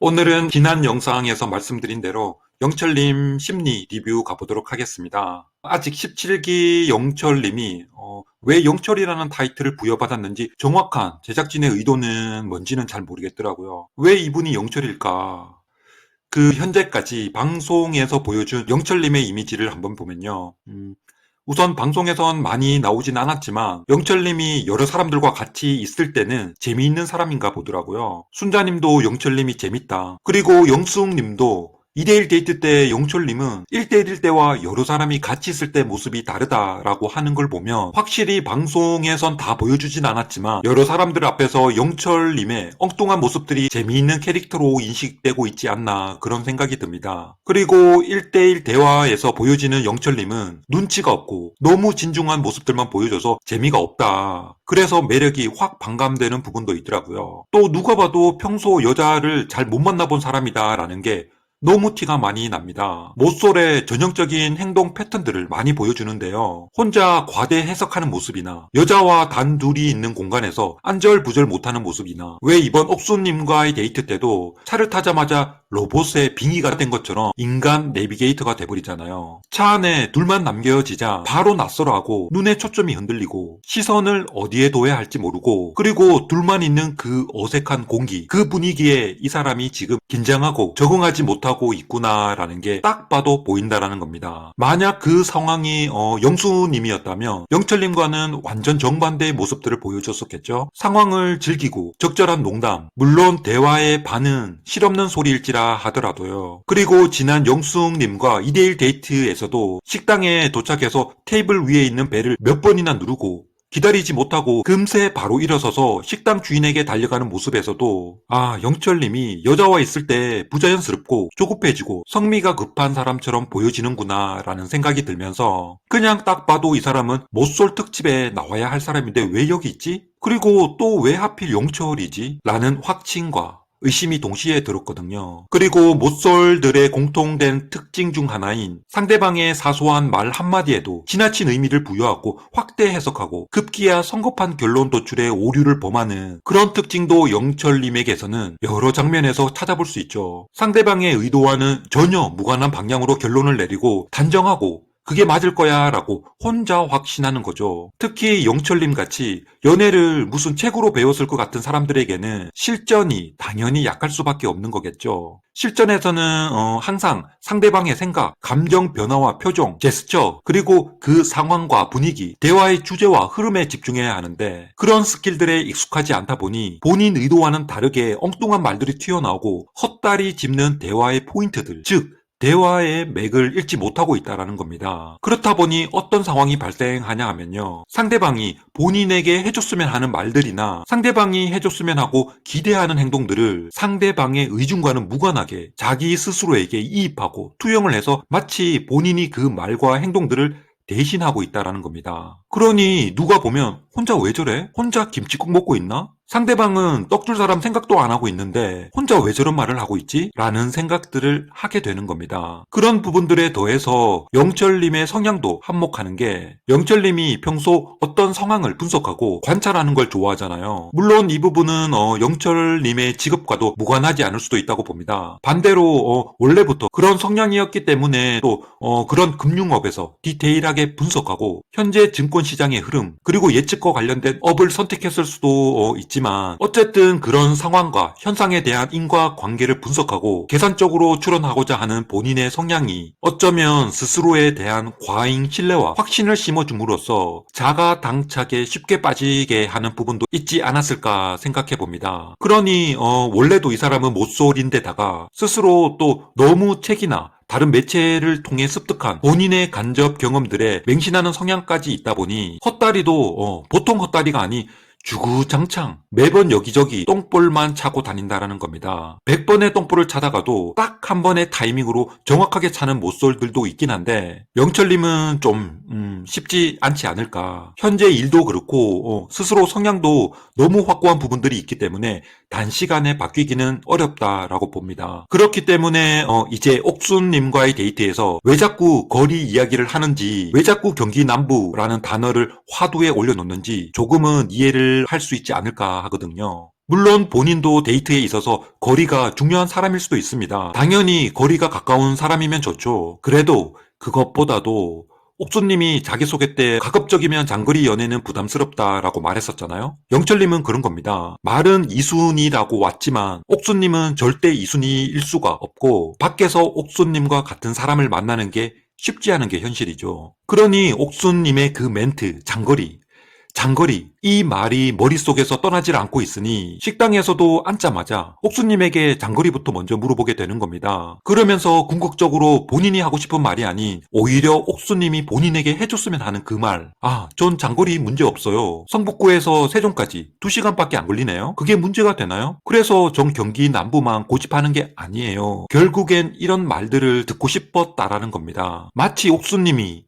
오늘은 지난 영상에서 말씀드린 대로 영철님 심리 리뷰 가보도록 하겠습니다. 아직 17기 영철님이 왜 영철이라는 타이틀을 부여받았는지 정확한 제작진의 의도는 뭔지는 잘 모르겠더라고요. 왜 이분이 영철일까? 그 현재까지 방송에서 보여준 영철님의 이미지를 한번 보면요. 우선 방송에선 많이 나오진 않았지만 영철님이 여러 사람들과 같이 있을 때는 재미있는 사람인가 보더라고요. 순자님도 영철님이 재밌다. 그리고 영숙님도 2대1 데이트 때 영철님은 1대1일 때와 여러 사람이 같이 있을 때 모습이 다르다라고 하는 걸 보면 확실히 방송에선 다 보여주진 않았지만 여러 사람들 앞에서 영철님의 엉뚱한 모습들이 재미있는 캐릭터로 인식되고 있지 않나 그런 생각이 듭니다. 그리고 1대1 대화에서 보여지는 영철님은 눈치가 없고 너무 진중한 모습들만 보여줘서 재미가 없다. 그래서 매력이 확 반감되는 부분도 있더라고요. 또 누가 봐도 평소 여자를 잘 못 만나본 사람이다라는 게 너무 티가 많이 납니다. 모쏠의 전형적인 행동 패턴들을 많이 보여주는데요. 혼자 과대 해석하는 모습이나 여자와 단둘이 있는 공간에서 안절부절 못하는 모습이나 왜 이번 옥수님과의 데이트 때도 차를 타자마자 로봇의 빙의가 된 것처럼 인간 내비게이터가 돼버리잖아요. 차 안에 둘만 남겨지자 바로 낯설어하고 눈에 초점이 흔들리고 시선을 어디에 둬야 할지 모르고 그리고 둘만 있는 그 어색한 공기 그 분위기에 이 사람이 지금 긴장하고 적응하지 못하고 있구나라는 게 딱 봐도 보인다라는 겁니다. 만약 그 상황이 영수님이었다면 영철님과는 완전 정반대의 모습들을 보여줬었겠죠. 상황을 즐기고 적절한 농담 물론 대화의 반은 실없는 소리일지라 하더라도요. 그리고 지난 영숙님과 2대1 데이트에서도 식당에 도착해서 테이블 위에 있는 벨을 몇 번이나 누르고 기다리지 못하고 금세 바로 일어서서 식당 주인에게 달려가는 모습에서도 영철님이 여자와 있을 때 부자연스럽고 조급해지고 성미가 급한 사람처럼 보여지는구나 라는 생각이 들면서 그냥 딱 봐도 이 사람은 모쏠 특집에 나와야 할 사람인데 왜 여기 있지? 그리고 또 왜 하필 영철이지? 라는 확신과 의심이 동시에 들었거든요. 그리고 모쏠들의 공통된 특징 중 하나인 상대방의 사소한 말 한마디에도 지나친 의미를 부여하고 확대 해석하고 급기야 성급한 결론 도출에 오류를 범하는 그런 특징도 영철님에게서는 여러 장면에서 찾아볼 수 있죠. 상대방의 의도와는 전혀 무관한 방향으로 결론을 내리고 단정하고 그게 맞을 거야 라고 혼자 확신하는 거죠. 특히 영철님 같이 연애를 무슨 책으로 배웠을 것 같은 사람들에게는 실전이 당연히 약할 수밖에 없는 거겠죠. 실전에서는 항상 상대방의 생각, 감정 변화와 표정, 제스처, 그리고 그 상황과 분위기, 대화의 주제와 흐름에 집중해야 하는데 그런 스킬들에 익숙하지 않다 보니 본인 의도와는 다르게 엉뚱한 말들이 튀어나오고 헛다리 짚는 대화의 포인트들, 즉 대화의 맥을 읽지 못하고 있다는 겁니다. 그렇다 보니 어떤 상황이 발생하냐 하면요. 상대방이 본인에게 해줬으면 하는 말들이나 상대방이 해줬으면 하고 기대하는 행동들을 상대방의 의중과는 무관하게 자기 스스로에게 이입하고 투영을 해서 마치 본인이 그 말과 행동들을 대신하고 있다는 겁니다. 그러니 누가 보면 혼자 왜 저래? 혼자 김치국 먹고 있나? 상대방은 떡줄 사람 생각도 안 하고 있는데 혼자 왜 저런 말을 하고 있지? 라는 생각들을 하게 되는 겁니다. 그런 부분들에 더해서 영철님의 성향도 한몫하는 게 영철님이 평소 어떤 상황을 분석하고 관찰하는 걸 좋아하잖아요. 물론 이 부분은 영철님의 직업과도 무관하지 않을 수도 있다고 봅니다. 반대로 원래부터 그런 성향이었기 때문에 또 그런 금융업에서 디테일하게 분석하고 현재 증권시장의 흐름 그리고 예측과 관련된 업을 선택했을 수도 있지만 어쨌든 그런 상황과 현상에 대한 인과관계를 분석하고 계산적으로 추론하고자 하는 본인의 성향이 어쩌면 스스로에 대한 과잉 신뢰와 확신을 심어줌으로써 자가당착에 쉽게 빠지게 하는 부분도 있지 않았을까 생각해 봅니다. 그러니 원래도 이 사람은 모쏠인데다가 스스로 또 너무 책이나 다른 매체를 통해 습득한 본인의 간접 경험들에 맹신하는 성향까지 있다 보니 헛다리도 보통 헛다리가 아니 주구장창 매번 여기저기 똥볼만 차고 다닌다라는 겁니다. 100번의 똥볼을 차다가도 딱 한 번의 타이밍으로 정확하게 차는 모쏠들도 있긴 한데 영철님은 좀 쉽지 않지 않을까. 현재 일도 그렇고 스스로 성향도 너무 확고한 부분들이 있기 때문에 단시간에 바뀌기는 어렵다라고 봅니다. 그렇기 때문에 이제 옥순님과의 데이트에서 왜 자꾸 거리 이야기를 하는지 왜 자꾸 경기 남부라는 단어를 화두에 올려놓는지 조금은 이해를 할 수 있지 않을까 하거든요. 물론 본인도 데이트에 있어서 거리가 중요한 사람일 수도 있습니다. 당연히 거리가 가까운 사람이면 좋죠. 그래도 그것보다도 옥수님이 자기소개 때 가급적이면 장거리 연애는 부담스럽다라고 말했었잖아요. 영철님은 그런 겁니다. 말은 이순이라고 왔지만 옥수님은 절대 이순이일 수가 없고 밖에서 옥수님과 같은 사람을 만나는 게 쉽지 않은 게 현실이죠. 그러니 옥수님의 그 멘트, 장거리, 이 말이 머릿속에서 떠나질 않고 있으니 식당에서도 앉자마자 옥수님에게 장거리부터 먼저 물어보게 되는 겁니다. 그러면서 궁극적으로 본인이 하고 싶은 말이 아닌 오히려 옥수님이 본인에게 해줬으면 하는 그 말. 전 장거리 문제 없어요. 성북구에서 세종까지 2시간밖에 안 걸리네요. 그게 문제가 되나요? 그래서 전 경기 남부만 고집하는 게 아니에요. 결국엔 이런 말들을 듣고 싶었다라는 겁니다. 마치 옥수님이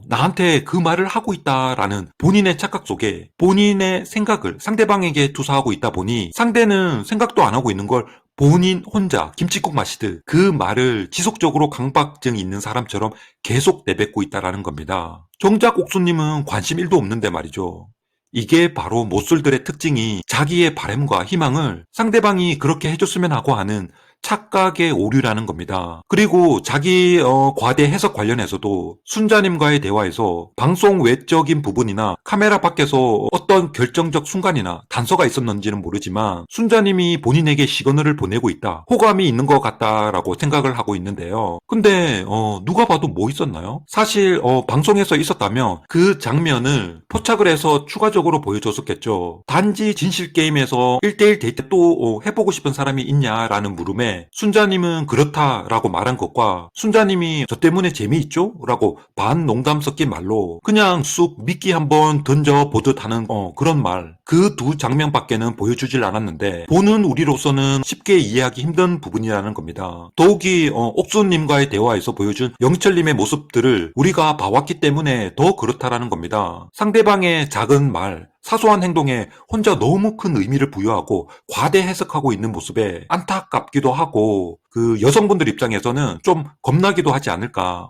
나한테 그 말을 하고 있다라는 본인의 착각 속에 본인의 생각을 상대방에게 투사하고 있다 보니 상대는 생각도 안 하고 있는 걸 본인 혼자 김칫국 마시듯 그 말을 지속적으로 강박증 있는 사람처럼 계속 내뱉고 있다라는 겁니다. 정작 옥수님은 관심 1도 없는데 말이죠. 이게 바로 못술들의 특징이 자기의 바램과 희망을 상대방이 그렇게 해줬으면 하고 하는 착각의 오류라는 겁니다. 그리고 자기 과대 해석 관련해서도 순자님과의 대화에서 방송 외적인 부분이나 카메라 밖에서 어떤 결정적 순간이나 단서가 있었는지는 모르지만 순자님이 본인에게 시그널을 보내고 있다, 호감이 있는 것 같다라고 생각을 하고 있는데요. 근데 누가 봐도 뭐 있었나요? 사실 방송에서 있었다면 그 장면을 포착을 해서 추가적으로 보여줬었겠죠. 단지 진실게임에서 1대1 데이트 또 해보고 싶은 사람이 있냐라는 물음에 순자님은 그렇다라고 말한 것과 순자님이 저 때문에 재미있죠? 라고 반 농담 섞인 말로 그냥 쑥 미끼 한번 던져보듯 하는 그런 말, 그 두 장면밖에는 보여주질 않았는데 보는 우리로서는 쉽게 이해하기 힘든 부분이라는 겁니다. 더욱이 옥수님과의 대화에서 보여준 영철님의 모습들을 우리가 봐왔기 때문에 더 그렇다라는 겁니다. 상대방의 작은 말, 사소한 행동에 혼자 너무 큰 의미를 부여하고 과대 해석하고 있는 모습에 안타깝기도 하고 그 여성분들 입장에서는 좀 겁나기도 하지 않을까.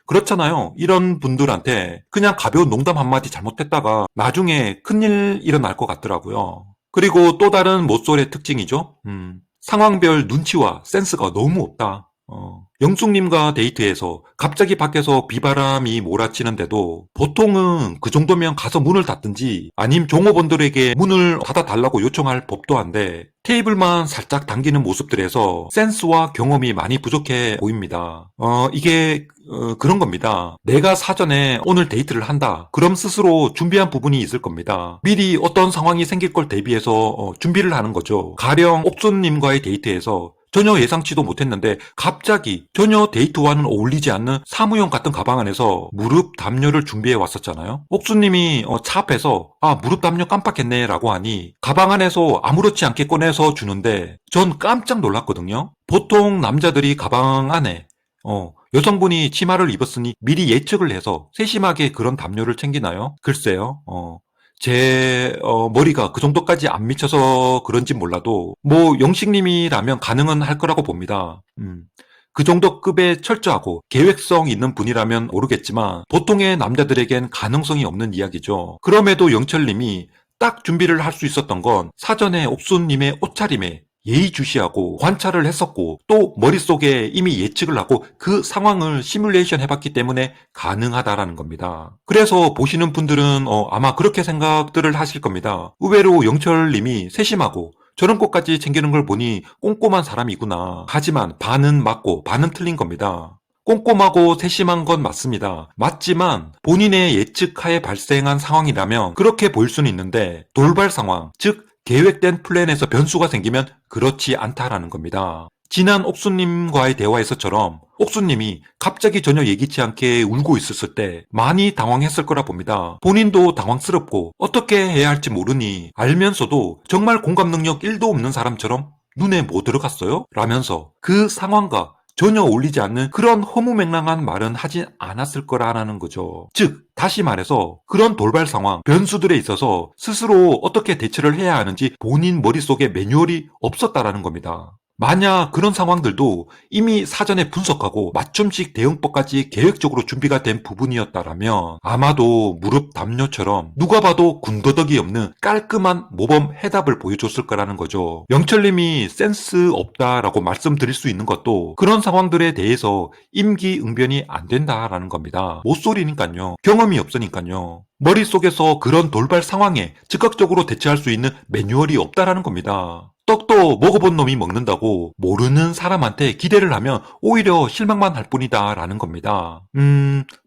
그렇잖아요. 이런 분들한테 그냥 가벼운 농담 한마디 잘못했다가 나중에 큰일 일어날 것 같더라고요. 그리고 또 다른 모쏠의 특징이죠. 상황별 눈치와 센스가 너무 없다. 영숙님과 데이트에서 갑자기 밖에서 비바람이 몰아치는데도 보통은 그 정도면 가서 문을 닫든지 아님 종업원들에게 문을 닫아달라고 요청할 법도 한데 테이블만 살짝 당기는 모습들에서 센스와 경험이 많이 부족해 보입니다. 이게 그런 겁니다. 내가 사전에 오늘 데이트를 한다. 그럼 스스로 준비한 부분이 있을 겁니다. 미리 어떤 상황이 생길 걸 대비해서 준비를 하는 거죠. 가령 옥순님과의 데이트에서 전혀 예상치도 못했는데 갑자기 전혀 데이트와는 어울리지 않는 사무용 같은 가방 안에서 무릎 담요를 준비해 왔었잖아요. 옥수님이 차 앞에서 무릎 담요 깜빡했네 라고 하니 가방 안에서 아무렇지 않게 꺼내서 주는데 전 깜짝 놀랐거든요. 보통 남자들이 가방 안에 여성분이 치마를 입었으니 미리 예측을 해서 세심하게 그런 담요를 챙기나요? 글쎄요. 제 머리가 그 정도까지 안 미쳐서 그런지 몰라도 뭐 영식님이라면 가능은 할 거라고 봅니다. 그 정도 급의 철저하고 계획성 있는 분이라면 모르겠지만 보통의 남자들에겐 가능성이 없는 이야기죠. 그럼에도 영철님이 딱 준비를 할 수 있었던 건 사전에 옥수님의 옷차림에 예의주시하고 관찰을 했었고 또 머릿속에 이미 예측을 하고 그 상황을 시뮬레이션 해봤기 때문에 가능하다라는 겁니다. 그래서 보시는 분들은 아마 그렇게 생각들을 하실 겁니다. 의외로 영철님이 세심하고 저런 것까지 챙기는 걸 보니 꼼꼼한 사람이구나. 하지만 반은 맞고 반은 틀린 겁니다. 꼼꼼하고 세심한 건 맞습니다. 맞지만 본인의 예측하에 발생한 상황이라면 그렇게 보일 수는 있는데 돌발 상황, 즉 계획된 플랜에서 변수가 생기면 그렇지 않다라는 겁니다. 지난 옥수님과의 대화에서처럼 옥수님이 갑자기 전혀 예기치 않게 울고 있었을 때 많이 당황했을 거라 봅니다. 본인도 당황스럽고 어떻게 해야 할지 모르니 알면서도 정말 공감 능력 1도 없는 사람처럼 눈에 뭐 들어갔어요? 라면서 그 상황과 전혀 어울리지 않는 그런 허무맹랑한 말은 하진 않았을 거라는 거죠. 즉 다시 말해서 그런 돌발 상황, 변수들에 있어서 스스로 어떻게 대처를 해야 하는지 본인 머릿속에 매뉴얼이 없었다라는 겁니다. 만약 그런 상황들도 이미 사전에 분석하고 맞춤식 대응법까지 계획적으로 준비가 된 부분이었다라면 아마도 무릎 담요처럼 누가 봐도 군더더기 없는 깔끔한 모범 해답을 보여줬을 거라는 거죠. 영철님이 센스 없다라고 말씀드릴 수 있는 것도 그런 상황들에 대해서 임기응변이 안 된다라는 겁니다. 못소리니까요. 경험이 없으니까요. 머릿속에서 그런 돌발 상황에 즉각적으로 대처할 수 있는 매뉴얼이 없다라는 겁니다. 떡도 먹어본 놈이 먹는다고 모르는 사람한테 기대를 하면 오히려 실망만 할 뿐이다 라는 겁니다.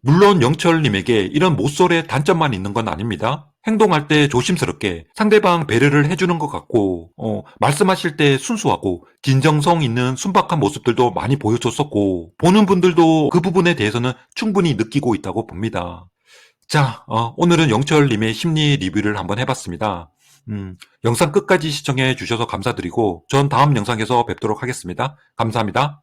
물론 영철님에게 이런 모쏠의 단점만 있는 건 아닙니다. 행동할 때 조심스럽게 상대방 배려를 해주는 것 같고 말씀하실 때 순수하고 진정성 있는 순박한 모습들도 많이 보여줬었고 보는 분들도 그 부분에 대해서는 충분히 느끼고 있다고 봅니다. 자, 오늘은 영철님의 심리 리뷰를 한번 해봤습니다. 영상 끝까지 시청해 주셔서 감사드리고 전 다음 영상에서 뵙도록 하겠습니다. 감사합니다.